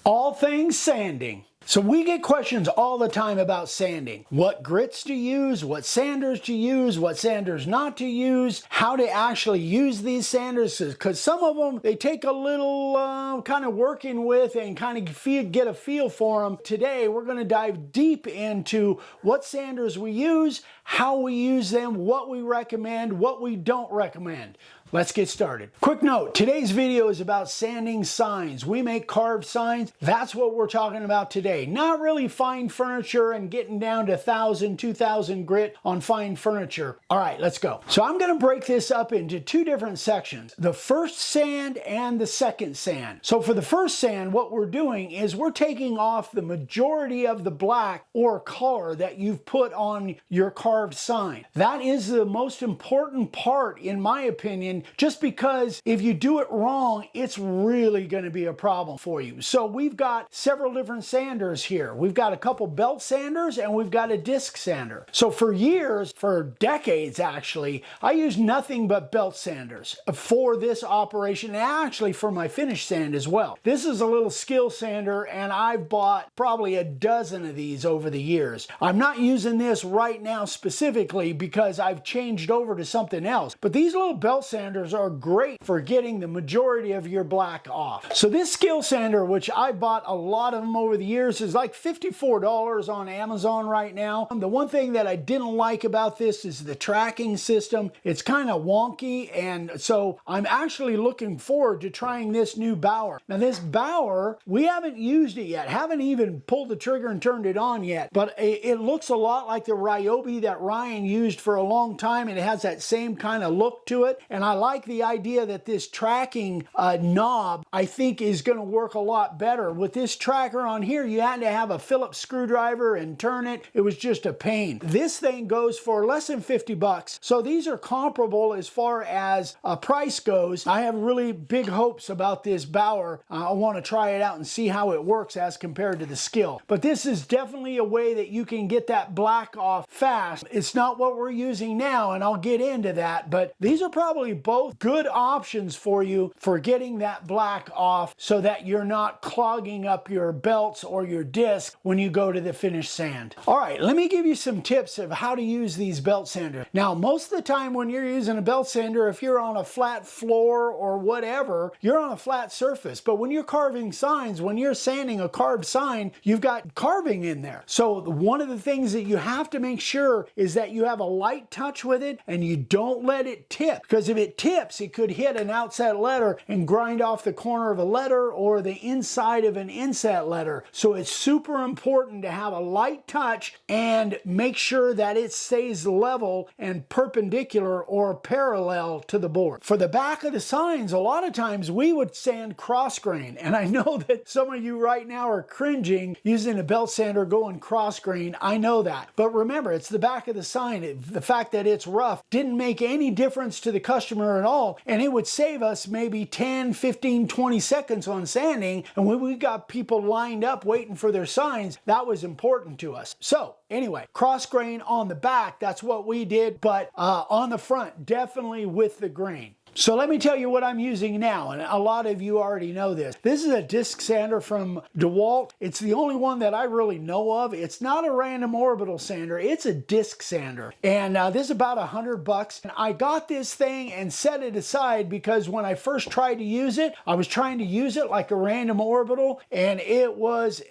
all things sanding. So we get questions all the time about sanding. What grits to use, what sanders to use, what sanders not to use, how to actually use these sanders, because some of them, they take a little kind of working with and kind of get a feel for them. Today, we're going to dive deep into what sanders we use, how we use them, what we recommend, what we don't recommend. Let's get started. Quick note, today's video is about sanding signs. We make carved signs. That's what we're talking about today. Not really fine furniture and getting down to 1,000, 2,000 grit on fine furniture. All right, let's go. So I'm going to break this up into two different sections. The first sand and the second sand. So for the first sand, what we're doing is we're taking off the majority of the black or color that you've put on your carved sign. That is the most important part, in my opinion, just because if you do it wrong, it's really going to be a problem for you. So we've got several different sanders here. We've got a couple belt sanders and we've got a disc sander. So for years, for decades actually, I used nothing but belt sanders for this operation, and actually for my finish sand as well. This is a little skill sander and I've bought probably a dozen of these over the years. I'm not using this right now specifically because I've changed over to something else, but these little belt sanders are great for getting the majority of your black off. So this skill sander, which I bought a lot of them over the years, is like $54 on Amazon right now. The one thing that I didn't like about this is the tracking system. It's kind of wonky, and so I'm actually looking forward to trying this new Bauer. Now this Bauer, we haven't used it yet, haven't even pulled the trigger and turned it on yet, but it looks a lot like the Ryobi that Ryan used for a long time, and it has that same kind of look to it, and I like the idea that this tracking knob, I think, is going to work a lot better. With this tracker on here, you had to have a Phillips screwdriver and turn it. It was just a pain. This thing goes for less than 50 bucks. So these are comparable as far as price goes. I have really big hopes about this Bauer. I want to try it out and see how it works as compared to the Skill. But this is definitely a way that you can get that black off fast. It's not what we're using now, and I'll get into that, but these are probably both good options for you for getting that black off so that you're not clogging up your belts or your disc when you go to the finished sand. All right, let me give you some tips of how to use these belt sanders. Now, most of the time when you're using a belt sander, if you're on a flat floor or whatever, you're on a flat surface. But when you're carving signs, when you're sanding a carved sign, you've got carving in there. So one of the things that you have to make sure is that you have a light touch with it and you don't let it tip, because if it tips, it could hit an outset letter and grind off the corner of a letter or the inside of an inset letter. So it's super important to have a light touch and make sure that it stays level and perpendicular or parallel to the board. For the back of the signs, a lot of times we would sand cross grain, and I know that some of you right now are cringing using a belt sander going cross grain. I know that, but remember, it's the back of the sign. The fact that it's rough didn't make any difference to the customer at all, and it would save us maybe 10, 15, 20 seconds on sanding. And when we got people lined up waiting for their signs, that was important to us. So anyway, cross grain on the back, that's what we did, but on the front, definitely with the grain. So let me tell you what I'm using now, and a lot of you already know this. This is a disc sander from DeWalt. It's the only one that I really know of. It's not a random orbital sander, it's a disc sander. And this is about $100. And I got this thing and set it aside because when I first tried to use it, I was trying to use it like a random orbital, and it was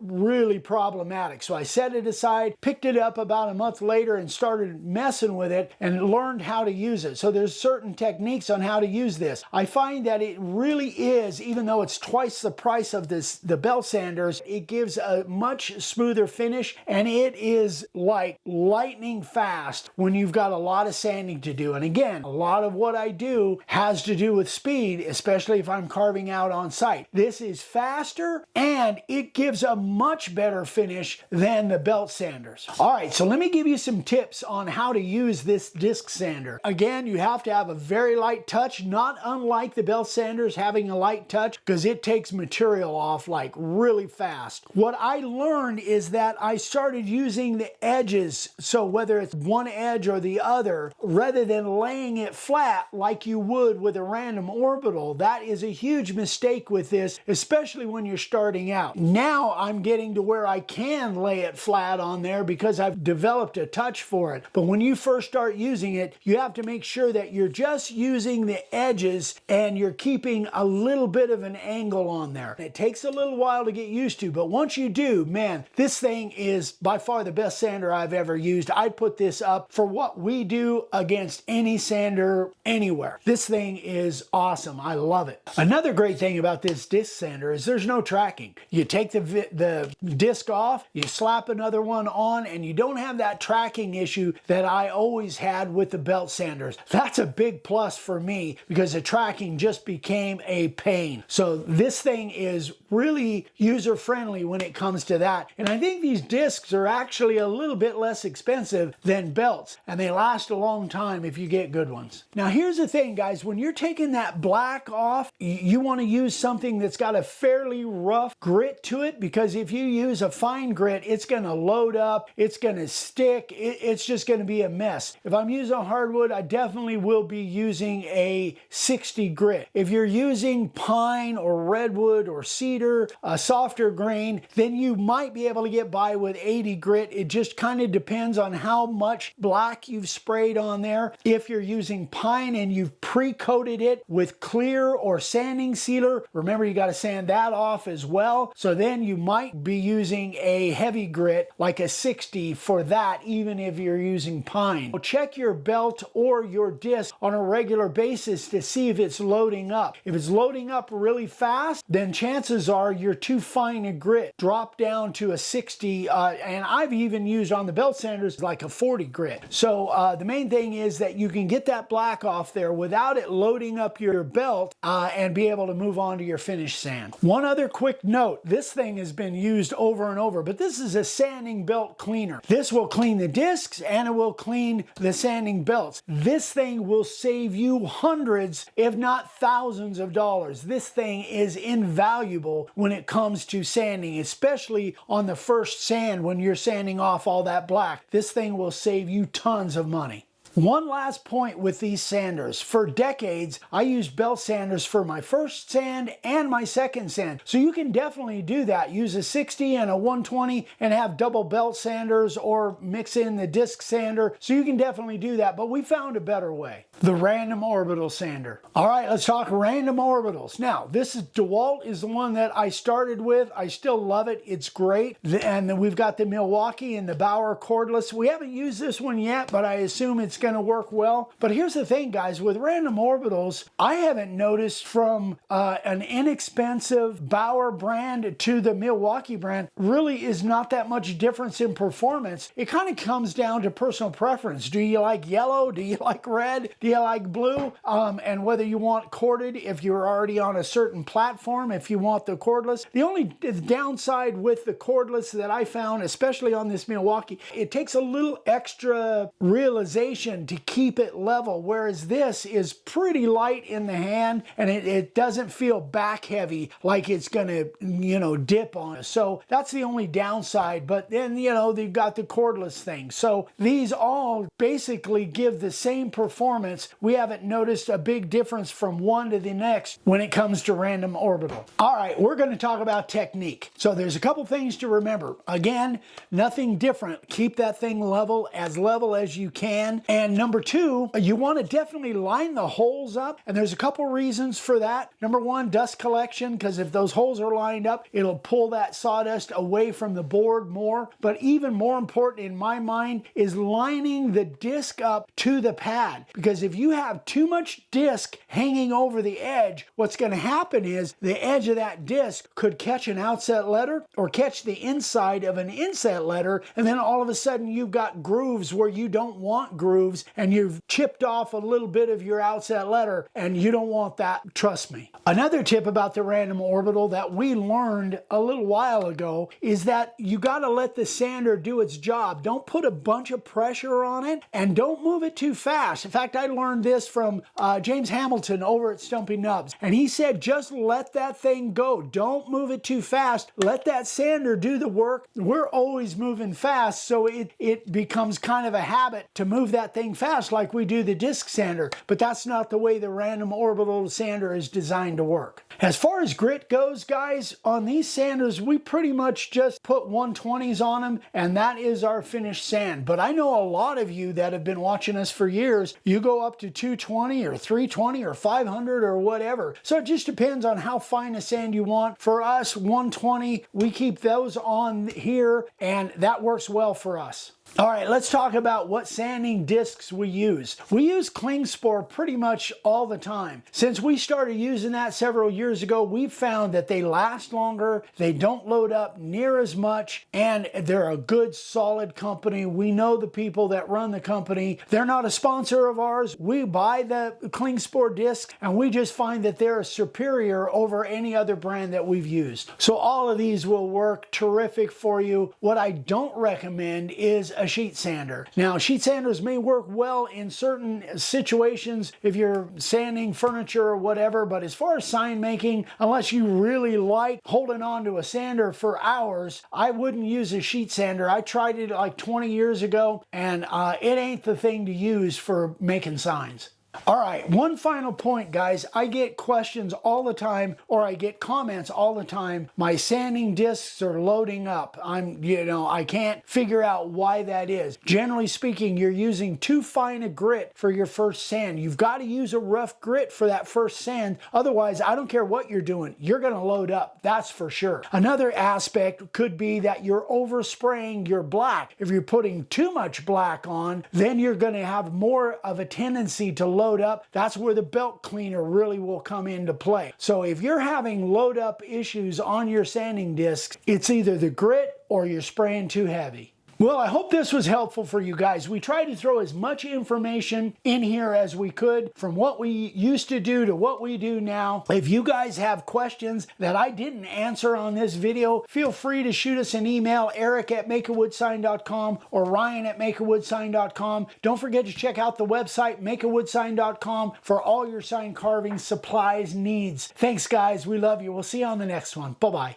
really problematic. So I set it aside, picked it up about a month later and started messing with it and learned how to use it. So there's certain techniques on how to use this. I find that it really is, even though it's twice the price of the belt sanders, it gives a much smoother finish, and it is like lightning fast when you've got a lot of sanding to do. And again, a lot of what I do has to do with speed, especially if I'm carving out on site. This is faster and it gives a much better finish than the belt sanders. All right, so let me give you some tips on how to use this disc sander. Again, you have to have a very very light touch, not unlike the belt sanders having a light touch, because it takes material off like really fast. What I learned is that I started using the edges, so whether it's one edge or the other, rather than laying it flat like you would with a random orbital. That is a huge mistake with this, especially when you're starting out. Now I'm getting to where I can lay it flat on there because I've developed a touch for it. But when you first start using it, you have to make sure that you're just using the edges and you're keeping a little bit of an angle on there. It takes a little while to get used to, but once you do, man, this thing is by far the best sander I've ever used. I'd put this up for what we do against any sander anywhere. This thing is awesome. I love it. Another great thing about this disc sander is there's no tracking. You take the disc off, you slap another one on, and you don't have that tracking issue that I always had with the belt sanders. That's a big plus for me because the tracking just became a pain. So this thing is really user friendly when it comes to that. And I think these discs are actually a little bit less expensive than belts, and they last a long time if you get good ones. Now here's the thing, guys, when you're taking that black off, you want to use something that's got a fairly rough grit to it, because if you use a fine grit, it's going to load up, it's going to stick, it's just going to be a mess. If I'm using hardwood, I definitely will be using a 60 grit. If you're using pine or redwood or cedar, a softer grain, then you might be able to get by with 80 grit. It just kind of depends on how much black you've sprayed on there. If you're using pine and you've pre-coated it with clear or sanding sealer, remember you got to sand that off as well. So then you might be using a heavy grit like a 60 for that, even if you're using pine. Check your belt or your disc on a regular basis to see if it's loading up. If it's loading up really fast, then chances are you're too fine a grit. Drop down to a 60, and I've even used on the belt sanders like a 40 grit. So the main thing is that you can get that black off there without it loading up your belt and be able to move on to your finished sand. One other quick note, this thing has been used over and over, but this is a sanding belt cleaner. This will clean the discs and it will clean the sanding belts. This thing will save you hundreds, if not thousands of dollars. This thing is invaluable when it comes to sanding, especially on the first sand when you're sanding off all that black. This thing will save you tons of money. One last point with these sanders. For decades, I used belt sanders for my first sand and my second sand. So you can definitely do that. Use a 60 and a 120 and have double belt sanders, or mix in the disc sander. So you can definitely do that, but we found a better way. The random orbital sander. All right, let's talk random orbitals. Now, this is DeWalt is the one that I started with. I still love it. It's great. And then we've got the Milwaukee and the Bauer cordless. We haven't used this one yet, but I assume it's going to work well. But here's the thing, guys, with random orbitals, I haven't noticed from an inexpensive Bauer brand to the Milwaukee brand really is not that much difference in performance. It kind of comes down to personal preference. Do you like yellow? Do you like red? Do you like blue? And whether you want corded, if you're already on a certain platform, if you want the cordless. The only downside with the cordless that I found, especially on this Milwaukee, it takes a little extra realization to keep it level, whereas this is pretty light in the hand and it doesn't feel back heavy like it's gonna, dip on us. So that's the only downside. But then, they've got the cordless thing. So these all basically give the same performance. We haven't noticed a big difference from one to the next when it comes to random orbital. All right, we're going to talk about technique. So there's a couple things to remember. Again, nothing different. Keep that thing level as you can. And number two, you want to definitely line the holes up. And there's a couple reasons for that. Number one, dust collection, because if those holes are lined up, it'll pull that sawdust away from the board more. But even more important in my mind is lining the disc up to the pad. Because if you have too much disc hanging over the edge, what's going to happen is the edge of that disc could catch an outset letter or catch the inside of an inset letter. And then all of a sudden you've got grooves where you don't want grooves. moves and you've chipped off a little bit of your outset letter, and you don't want that, trust me. Another tip about the random orbital that we learned a little while ago is that you got to let the sander do its job. Don't put a bunch of pressure on it, and don't move it too fast. In fact, I learned this from James Hamilton over at Stumpy Nubs, and he said just let that thing go. Don't move it too fast. Let that sander do the work. We're always moving fast, so it becomes kind of a habit to move that thing fast like we do the disc sander, but that's not the way the random orbital sander is designed to work. As far as grit goes, guys, on these sanders, we pretty much just put 120s on them, and that is our finished sand. But I know a lot of you that have been watching us for years, you go up to 220 or 320 or 500 or whatever. So it just depends on how fine a sand you want. For us, 120, we keep those on here, and that works well for us. All right, let's talk about what sanding discs we use. We use Klingspor pretty much all the time. Since we started using that several years ago, we've found that they last longer, they don't load up near as much, and they're a good, solid company. We know the people that run the company. They're not a sponsor of ours. We buy the Klingspor discs, and we just find that they're superior over any other brand that we've used. So all of these will work terrific for you. What I don't recommend is a sheet sander. Now, sheet sanders may work well in certain situations if you're sanding furniture or whatever, but as far as sign making, unless you really like holding on to a sander for hours, I wouldn't use a sheet sander. I tried it like 20 years ago, and it ain't the thing to use for making signs. All right, one final point, guys. I get questions all the time, or I get comments all the time. My sanding discs are loading up. I can't figure out why that is. Generally speaking, you're using too fine a grit for your first sand. You've got to use a rough grit for that first sand. Otherwise, I don't care what you're doing, you're going to load up. That's for sure. Another aspect could be that you're overspraying your black. If you're putting too much black on, then you're going to have more of a tendency to load up. That's where the belt cleaner really will come into play. So if you're having load up issues on your sanding discs, it's either the grit or you're spraying too heavy. Well, I hope this was helpful for you guys. We tried to throw as much information in here as we could, from what we used to do to what we do now. If you guys have questions that I didn't answer on this video, feel free to shoot us an email, eric@makeawoodsign.com or ryan@makeawoodsign.com. Don't forget to check out the website, makeawoodsign.com, for all your sign carving supplies needs. Thanks, guys. We love you. We'll see you on the next one. Bye-bye.